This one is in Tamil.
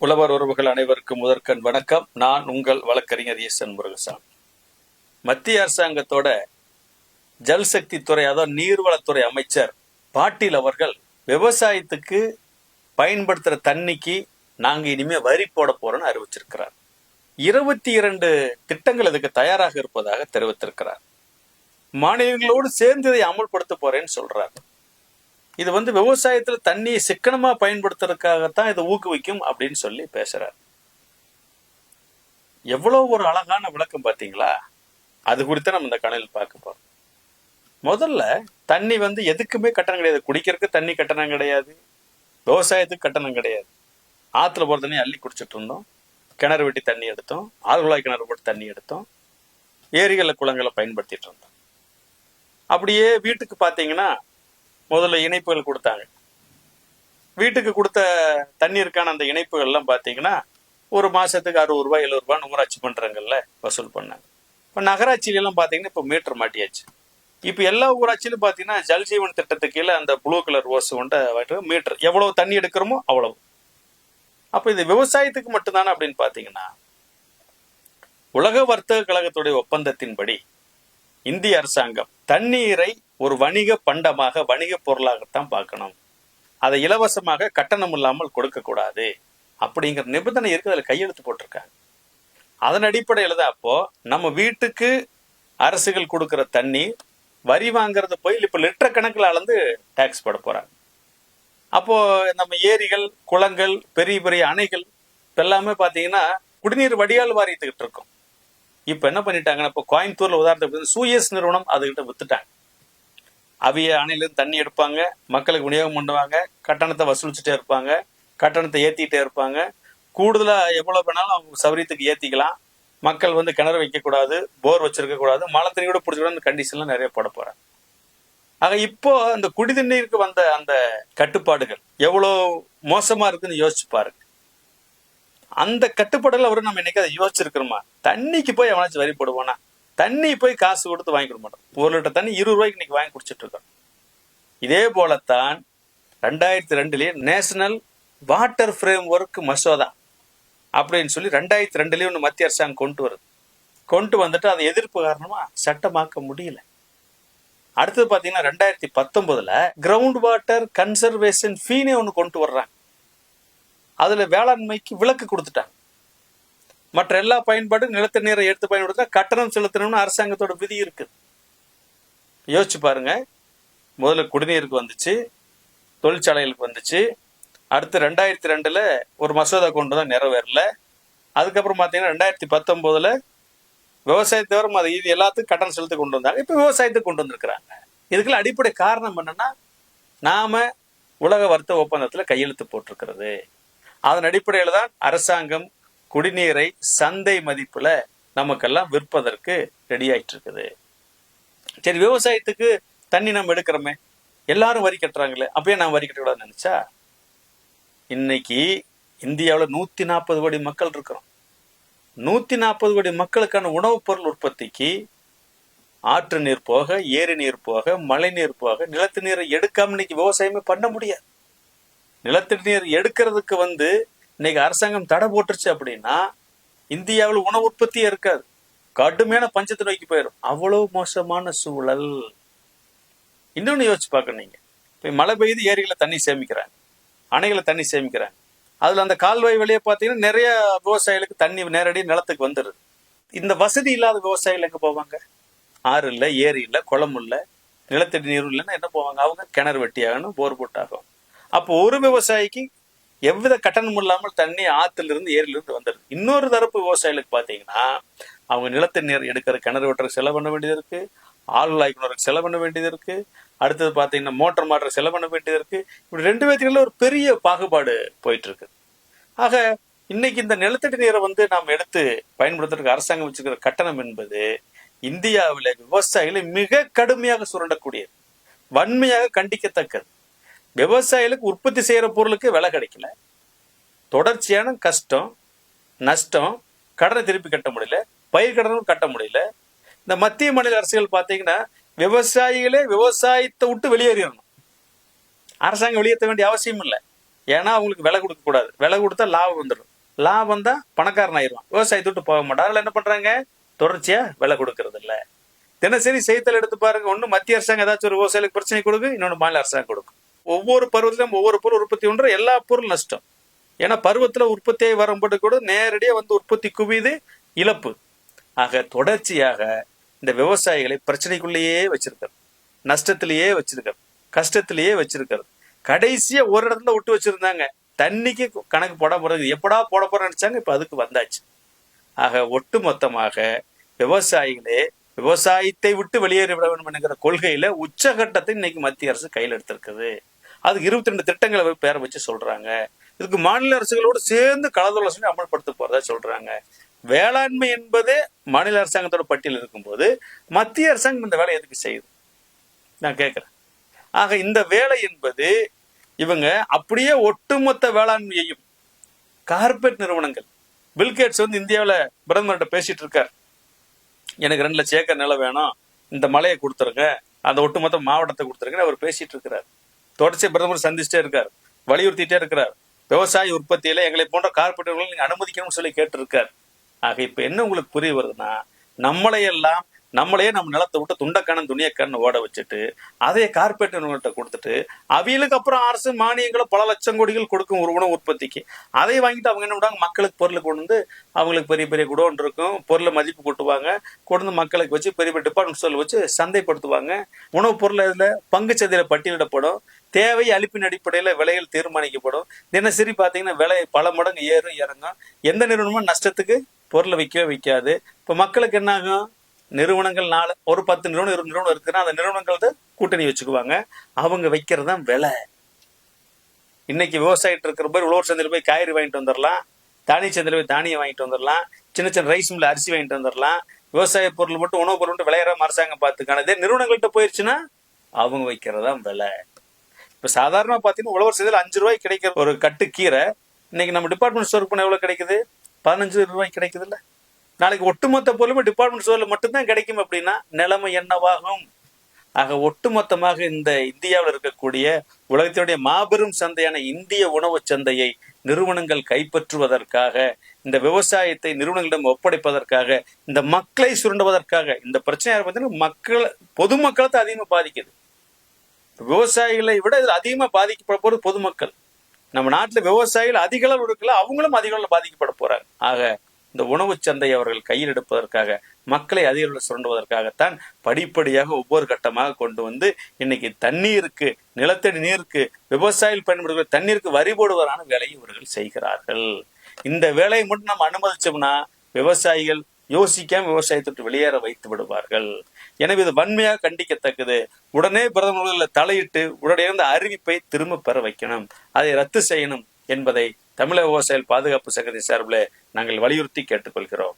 உழவர் உறவுகள் அனைவருக்கும் முதற்கண் வணக்கம். நான் உங்கள் வழக்கறிஞர் ஈசன் முருகசாமி. மத்திய அரசாங்கத்தோட ஜல்சக்தி துறை, அதாவது நீர்வளத்துறை அமைச்சர் பாட்டீல் அவர்கள் விவசாயத்துக்கு பயன்படுத்துற தண்ணிக்கு நாங்க இனிமே வரி போட போறோம்னு அறிவிச்சிருக்கிறார். 22 திட்டங்கள் இதுக்கு தயாராக இருப்பதாக தெரிவித்திருக்கிறார். மாநிலங்களோடு சேர்ந்து இதை அமல்படுத்த போறேன்னு சொல்றாரு. இது விவசாயத்துல தண்ணியை சிக்கனமா பயன்படுத்துறதுக்காகத்தான் இதை ஊக்குவிக்கும் அப்படின்னு சொல்லி பேசுறாரு. எவ்வளவு ஒரு அழகான விளக்கம் பாத்தீங்களா? அது குறித்து நம்ம இந்த கணலில் பார்க்க போறோம். முதல்ல தண்ணி எதுக்குமே கட்டணம் கிடையாது. குடிக்கிறதுக்கு தண்ணி கட்டணம் கிடையாது, விவசாயத்துக்கு கட்டணம் கிடையாது. ஆத்துல போற தண்ணி அள்ளி குடிச்சிட்டு இருந்தோம், கிணறு வெட்டி தண்ணி எடுத்தோம், ஆழ்குழாய் கிணறு போட்டு தண்ணி எடுத்தோம், ஏரிகளை குளங்களை பயன்படுத்திட்டு இருந்தோம். அப்படியே வீட்டுக்கு பாத்தீங்கன்னா முதல்ல இணைப்புகள் கொடுத்தாங்க. வீட்டுக்கு கொடுத்த தண்ணீருக்கான அந்த இணைப்புகள் எல்லாம் பாத்தீங்கன்னா ஒரு மாசத்துக்கு 60 ரூபாய் 70 ரூபாய் ஊராட்சி பண்றங்கள்ல வசூல் பண்ணாங்க. இப்ப நகராட்சியில எல்லாம் பாத்தீங்கன்னா இப்ப மீட்டர் மாட்டியாச்சு. இப்ப எல்லா ஊராட்சியிலும் பாத்தீங்கன்னா ஜல்ஜீவன் திட்டத்துக்கு கீழே அந்த ப்ளூ கலர் ஓஸ் மீட்டர், எவ்வளவு தண்ணி எடுக்கிறோமோ அவ்வளவு. அப்ப இது விவசாயத்துக்கு மட்டும்தானே அப்படின்னு பாத்தீங்கன்னா, உலக வர்த்தக கழகத்துடைய ஒப்பந்தத்தின்படி இந்திய அரசாங்கம் தண்ணீரை ஒரு வணிக பண்டமாக, வணிக பொருளாகத்தான் பார்க்கணும். அதை இலவசமாக கட்டணம் இல்லாமல் கொடுக்க கூடாது அப்படிங்கிற நிபந்தனை இருக்கு. அதுல கையெழுத்து போட்டிருக்காங்க. அதன் அடிப்படையில தான் அப்போ நம்ம வீட்டுக்கு அரசுகள் கொடுக்கிற தண்ணி வரி வாங்குறது போய் இப்ப லிட்டர் கணக்கில் அளந்து டாக்ஸ் போட போறாங்க. அப்போ நம்ம ஏரிகள், குளங்கள், பெரிய பெரிய அணைகள் எல்லாமே பாத்தீங்கன்னா குடிநீர் வடிகால் வாரியத்துக்கிட்டு இருக்கும். இப்ப என்ன பண்ணிட்டாங்கன்னா, இப்போ கோயம்புத்தூர்ல உதாரணத்துக்கு சூயஸ் நிறுவனம் அதுகிட்ட வித்துட்டாங்க. அவிய அணையிலிருந்து தண்ணி எடுப்பாங்க, மக்களுக்கு விநியோகம் பண்ணுவாங்க, கட்டணத்தை வசூலிச்சுட்டே இருப்பாங்க, கட்டணத்தை ஏத்திட்டே இருப்பாங்க. கூடுதலா எவ்வளவு வேணாலும் அவங்க சௌரியத்துக்கு ஏத்திக்கலாம். மக்கள் கிணறு வைக்கக்கூடாது, போர் வச்சிருக்க கூடாது, மழை தண்ணி கூட பிடிச்சிக்கூடாது கண்டிஷன்லாம் நிறைய போட போறாங்க. ஆக இப்போ அந்த குடிதண்ணீருக்கு வந்த அந்த கட்டுப்பாடுகள் எவ்வளவு மோசமா இருக்குன்னு யோசிச்சு பாருங்க. அந்த கட்டுப்பாடுகள் நம்ம இன்னைக்கு அதை யோசிச்சிருக்கிறோமா? தண்ணிக்கு போய் எவனாச்சும் வரி போடுவானா? தண்ணி போய் காசு கொடுத்து வாங்கி கொடுக்க மாட்டோம். 1 லிட்டர் தண்ணி 20 ரூபாய்க்கு இன்னைக்கு வாங்கி குடிச்சிட்டு இருக்கோம். இதே போலத்தான் 2002 நேஷனல் வாட்டர் ஃப்ரேம் ஒர்க் மசோதா அப்படின்னு சொல்லி 2002 ஒன்று மத்திய அரசாங்கம் கொண்டு வந்துட்டு அதை எதிர்ப்பு காரணமா சட்டமாக்க முடியல. அடுத்தது பாத்தீங்கன்னா 2019 கிரவுண்ட் வாட்டர் கன்சர்வேஷன் ஃபீனே ஒன்று கொண்டு வர்றாங்க. அதுல வேளாண்மைக்கு விலக்கு கொடுத்துட்டாங்க. மற்ற எல்லா பயன்பாடும் நிலத்த நீரை எடுத்து பயன்படுத்த கட்டணம் செலுத்தணும்னு அரசாங்கத்தோட விதி இருக்குது. யோசிச்சு பாருங்க. முதல்ல குடிநீருக்கு வந்துச்சு, தொழிற்சாலைகளுக்கு வந்துச்சு. அடுத்து 2002 ஒரு மசோதா கொண்டு தான் நிறைவேறல. அதுக்கப்புறம் பாத்தீங்கன்னா 2019 விவசாயத்தை தவிர இது எல்லாத்துக்கும் கட்டணம் செலுத்தி கொண்டு வந்தாங்க. இப்ப விவசாயத்துக்கு கொண்டு வந்திருக்கிறாங்க. இதுக்குள்ள அடிப்படை காரணம் என்னன்னா, நாம உலக வர்த்தக ஒப்பந்தத்துல கையெழுத்து போட்டிருக்கிறது. அதன் அடிப்படையில தான் அரசாங்கம் குடிநீரை சந்தை மதிப்புல நமக்கெல்லாம் விற்பதற்கு ரெடி ஆயிட்டு இருக்குது. சரி, விவசாயத்துக்கு தண்ணி நம்ம எடுக்கிறோமே, எல்லாரும் வரி கட்டுறாங்களே, அப்பயே நான் வரி கட்டக்கூடாதுன்னு நினைச்சா, இன்னைக்கு இந்தியாவில் 140 கோடி மக்கள் இருக்கிறோம். 140 கோடி மக்களுக்கான உணவுப் பொருள் உற்பத்திக்கு ஆற்று நீர் போக, ஏரி நீர் போக, மழை நீர் போக, நிலத்து நீரை எடுக்காம இன்னைக்கு விவசாயமே பண்ண முடியாது. நிலத்தடி நீர் எடுக்கிறதுக்கு இன்னைக்கு அரசாங்கம் தடை போட்டுருச்சு அப்படின்னா இந்தியாவில் உணவு உற்பத்தியே இருக்காது. கடுமையான பஞ்சத்தை நோக்கி போயிடும். அவ்வளவு மோசமான சூழல். இன்னொன்னு யோசிச்சு பார்க்கணும். நீங்க இப்ப மழை பெய்யுது, ஏரிகளை தண்ணி சேமிக்கிறாங்க, அணைகளை தண்ணி சேமிக்கிறாங்க. அதுல அந்த கால்வாய் வழியே பாத்தீங்கன்னா நிறைய விவசாயிகளுக்கு தண்ணி நேரடி நிலத்துக்கு வந்துடுது. இந்த வசதி இல்லாத விவசாயிகள் எங்க போவாங்க? ஆறு இல்லை, ஏரி இல்லை, குளம் இல்லை, நிலத்தடி நீர் இல்லைன்னா என்ன போவாங்க? அவங்க கிணறு வெட்டியாகணும், போர் போட்டாகும். அப்போ ஒரு விவசாயிக்கு எவ்வித கட்டணமும் இல்லாமல் தண்ணி ஆத்துல இருந்து ஏரியில இருந்து வந்துடுது. இன்னொரு தரப்பு விவசாயிகளுக்கு பாத்தீங்கன்னா, அவங்க நிலத்தடி நீர் எடுக்கிற கிணறு வெட்டுறதுக்கு செலவு பண்ண வேண்டியது இருக்கு, ஆழ்குழாய்க்கு செலவு பண்ண வேண்டியது இருக்கு, அடுத்தது பாத்தீங்கன்னா மோட்டர் மாற்ற செலவு பண்ண வேண்டியது இருக்கு. இப்படி 2 பேத்துக்குள்ள ஒரு பெரிய பாகுபாடு போயிட்டு இருக்கு. ஆக இன்னைக்கு இந்த நிலத்தடி நீரை நாம் எடுத்து பயன்படுத்துறதுக்கு அரசாங்கம் வச்சிருக்கிற கட்டணம் என்பது இந்தியாவில விவசாயிகளை மிக கடுமையாக சுரண்டக்கூடியது, வன்மையாக கண்டிக்கத்தக்கது. விவசாயிகளுக்கு உற்பத்தி செய்யற பொருளுக்கு விலை கிடைக்கல, தொடர்ச்சியான கஷ்டம், நஷ்டம், கடனை திருப்பி கட்ட முடியல, பயிர் கடனும் கட்ட முடியல. இந்த மத்திய மாநில அரசுகள் பாத்தீங்கன்னா விவசாயிகளே விவசாயத்தை விட்டு வெளியேறணும். அரசாங்கம் வெளியேற்ற வேண்டிய அவசியம் இல்லை. ஏன்னா அவங்களுக்கு விலை கொடுக்க கூடாது, விலை கொடுத்தா லாபம் வந்துடும், லாபம் தான் பணக்காரன் ஆயிடுவான், விவசாயத்தை விட்டு போக மாட்டான். அதனால என்ன பண்றாங்க, தொடர்ச்சியா விலை கொடுக்கறது இல்ல. தினசரி செய்தித்தாள் எடுத்து பாருங்க, ஒண்ணு மத்திய அரசாங்கம் ஏதாச்சும் ஒரு விவசாயிகளுக்கு பிரச்சனை கொடுக்கும், இன்னொன்று மாநில அரசாங்கம் கொடுக்கும். ஒவ்வொரு பருவத்திலும் ஒவ்வொரு பொருள் உற்பத்தி ஒன்று, எல்லா பொருள் நஷ்டம். ஏன்னா பருவத்துல உற்பத்தியாகி வரும்போது கூட நேரடியா வந்து உற்பத்தி குவிது, இழப்பு. ஆக தொடர்ச்சியாக இந்த விவசாயிகளை பிரச்சனைக்குள்ளேயே வச்சிருக்கிறது, நஷ்டத்திலேயே வச்சிருக்கிறது, கஷ்டத்திலேயே வச்சிருக்கிறது. கடைசியா ஒரு இடத்துல விட்டு வச்சிருந்தாங்க, தண்ணிக்கு கணக்கு போட போறது, எப்படா போட போறேன்னு நினைச்சாங்க, இப்ப அதுக்கு வந்தாச்சு. ஆக ஒட்டு மொத்தமாக விவசாயிகளே விவசாயத்தை விட்டு வெளியேறி விட வேண்டும் என்கிற கொள்கையில உச்சகட்டத்தை இன்னைக்கு மத்திய அரசு கையில் எடுத்திருக்குது. அதுக்கு 22 திட்டங்களை பேர வச்சு சொல்றாங்க. இதுக்கு மாநில அரசுகளோடு சேர்ந்து கலந்தாலோசனை அமல்படுத்த போறதா சொல்றாங்க. வேளாண்மை என்பதே மாநில அரசாங்கத்தோட பட்டியல் இருக்கும்போது மத்திய அரசாங்கம் இந்த வேலை எதுக்கு செய்யுது நான் கேட்கிறேன். ஆக இந்த வேலை என்பது இவங்க அப்படியே ஒட்டுமொத்த வேளாண்மையையும் கார்பரேட் நிறுவனங்கள், பில்கேட்ஸ் வந்து இந்தியாவில் பிரதமர்கிட்ட பேசிட்டு இருக்கார், எனக்கு 2 லட்சம் ஏக்கர் நிலம் வேணும், இந்த மலையை கொடுத்துருங்க, அந்த ஒட்டுமொத்த மாவட்டத்தை கொடுத்துருங்க அவர் பேசிட்டு இருக்கிறார். தொடர்ச்சி பிரதமர் சந்திச்சுட்டே இருக்கார், வலியுறுத்திட்டே இருக்கிறார். விவசாய உற்பத்தியில எங்களை போன்ற கார்பரேட் நீங்க அனுமதிக்கணும்னு சொல்லி கேட்டு இருக்கார். ஆக இப்ப என்ன உங்களுக்கு புரிய வருதுன்னா, நம்மளையே நம்ம நிலத்தை விட்டு துண்டக்கான துணியக்கான ஓட வச்சுட்டு அதைய கார்பரேட் நிறுவனத்தை கொடுத்துட்டு அவியலுக்கு அப்புறம் அரசு மானியங்களை பல லட்சம் கோடிகள் கொடுக்கும் ஒரு உணவு உற்பத்திக்கு. அதை வாங்கிட்டு அவங்க என்ன பண்ணுவாங்க, மக்களுக்கு பொருளை கொண்டு வந்து அவங்களுக்கு பெரிய பெரிய குடோன் இருக்கும், பொருளை மதிப்பு கூட்டுவாங்க, கொண்டு மக்களுக்கு வச்சு பெரிய பெரிய டிபார்ட்மெண்ட் ஸ்டோர் வச்சு சந்தைப்படுத்துவாங்க. உணவுப் பொருள் இதுல பங்கு சந்தையில பட்டியலிடப்படும், தேவை அளிப்பின் அடிப்படையில விலைகள் தீர்மானிக்கப்படும். தினசரி பாத்தீங்கன்னா விலை பல மடங்கு ஏறும் இறங்கும். எந்த நிறுவனமும் நஷ்டத்துக்கு பொருளை விற்காது. இப்ப மக்களுக்கு என்ன ஆகும், நிறுவனங்கள் 10 நிறுவனம் 20 நிறுவனம் இருக்குன்னா அந்த நிறுவனங்கள் கூட்டணி வச்சுக்குவாங்க, அவங்க வைக்கிறதான் விலை. இன்னைக்கு விவசாயிட்டு இருக்கிற போய் உழவர் சந்தையில் போய் காய்கறி வாங்கிட்டு வந்துடலாம், தானிய சந்தையில் போய் தானியம் வாங்கிட்டு வந்துடலாம், சின்ன சின்ன ரைஸ் மில்ல அரிசி வாங்கிட்டு வந்துடலாம். விவசாய பொருள் மட்டும் உணவு பொருள் மட்டும் விளையாடாம அரசாங்கம் பார்த்துக்கான. இதே நிறுவனங்கள்கிட்ட போயிடுச்சுன்னா அவங்க வைக்கிறதான் விலை. இப்ப சாதாரணமா பாத்தீங்கன்னா உழவர் சந்தையில் 5 ரூபாய்க்கு கிடைக்கிற ஒரு கட்டு கீரை இன்னைக்கு நம்ம டிபார்ட்மெண்ட் ஸ்டோர் பண்ண எவ்வளவு கிடைக்குது, 15 ரூபாய்க்கு கிடைக்குது இல்ல. நாளைக்கு ஒட்டுமொத்த பொருளுமே டிபார்ட்மெண்ட் ஸ்டோர்ல மட்டும்தான் கிடைக்கும் அப்படின்னா நிலைமை என்னவாகும்? ஆக ஒட்டுமொத்தமாக இந்த இந்தியாவில் இருக்கக்கூடிய உலகத்தினுடைய மாபெரும் சந்தையான இந்திய உணவு சந்தையை நிறுவனங்கள் கைப்பற்றுவதற்காக, இந்த விவசாயத்தை நிறுவனங்களிடம் ஒப்படைப்பதற்காக, இந்த மக்களை சுரண்டுவதற்காக, இந்த பிரச்சனை பார்த்தீங்கன்னா பொதுமக்களை தான் அதிகமாக பாதிக்குது. விவசாயிகளை விட இதுல அதிகமா பாதிக்கப்பட போறது பொதுமக்கள். நம்ம நாட்டுல விவசாயிகள் அதிக அளவு இருக்குல்ல, அவங்களும் அதிக அளவு பாதிக்கப்பட போறாங்க. ஆக இந்த உணவு சந்தை அவர்கள் கையில் எடுப்பதற்காக, மக்களை அதிக அளவில் சுரண்டுவதற்காகத்தான் படிப்படியாக ஒவ்வொரு கட்டமாக கொண்டு வந்து இன்னைக்கு தண்ணீருக்கு, நிலத்தடி நீருக்கு, விவசாயிகள் பயன்படுகிற தண்ணீருக்கு வரி போடுவதான வேலையை இவர்கள் செய்கிறார்கள். இந்த வேலையை மட்டும் நம்ம அனுமதிச்சோம்னா விவசாயிகள் யோசிக்காம விவசாயத்தை வெளியேற வைத்து விடுவார்கள். எனவே இது வன்மையாக கண்டிக்கத்தக்கது. உடனே பிரதமர்கள் தலையிட்டு உடனே இருந்த அறிவிப்பை திரும்ப பெற வைக்கணும், அதை ரத்து செய்யணும் என்பதை தமிழக விவசாயிகள் பாதுகாப்பு சங்கத்தின் சார்பில் நாங்கள் வலியுறுத்தி கேட்டுக்கொள்கிறோம்.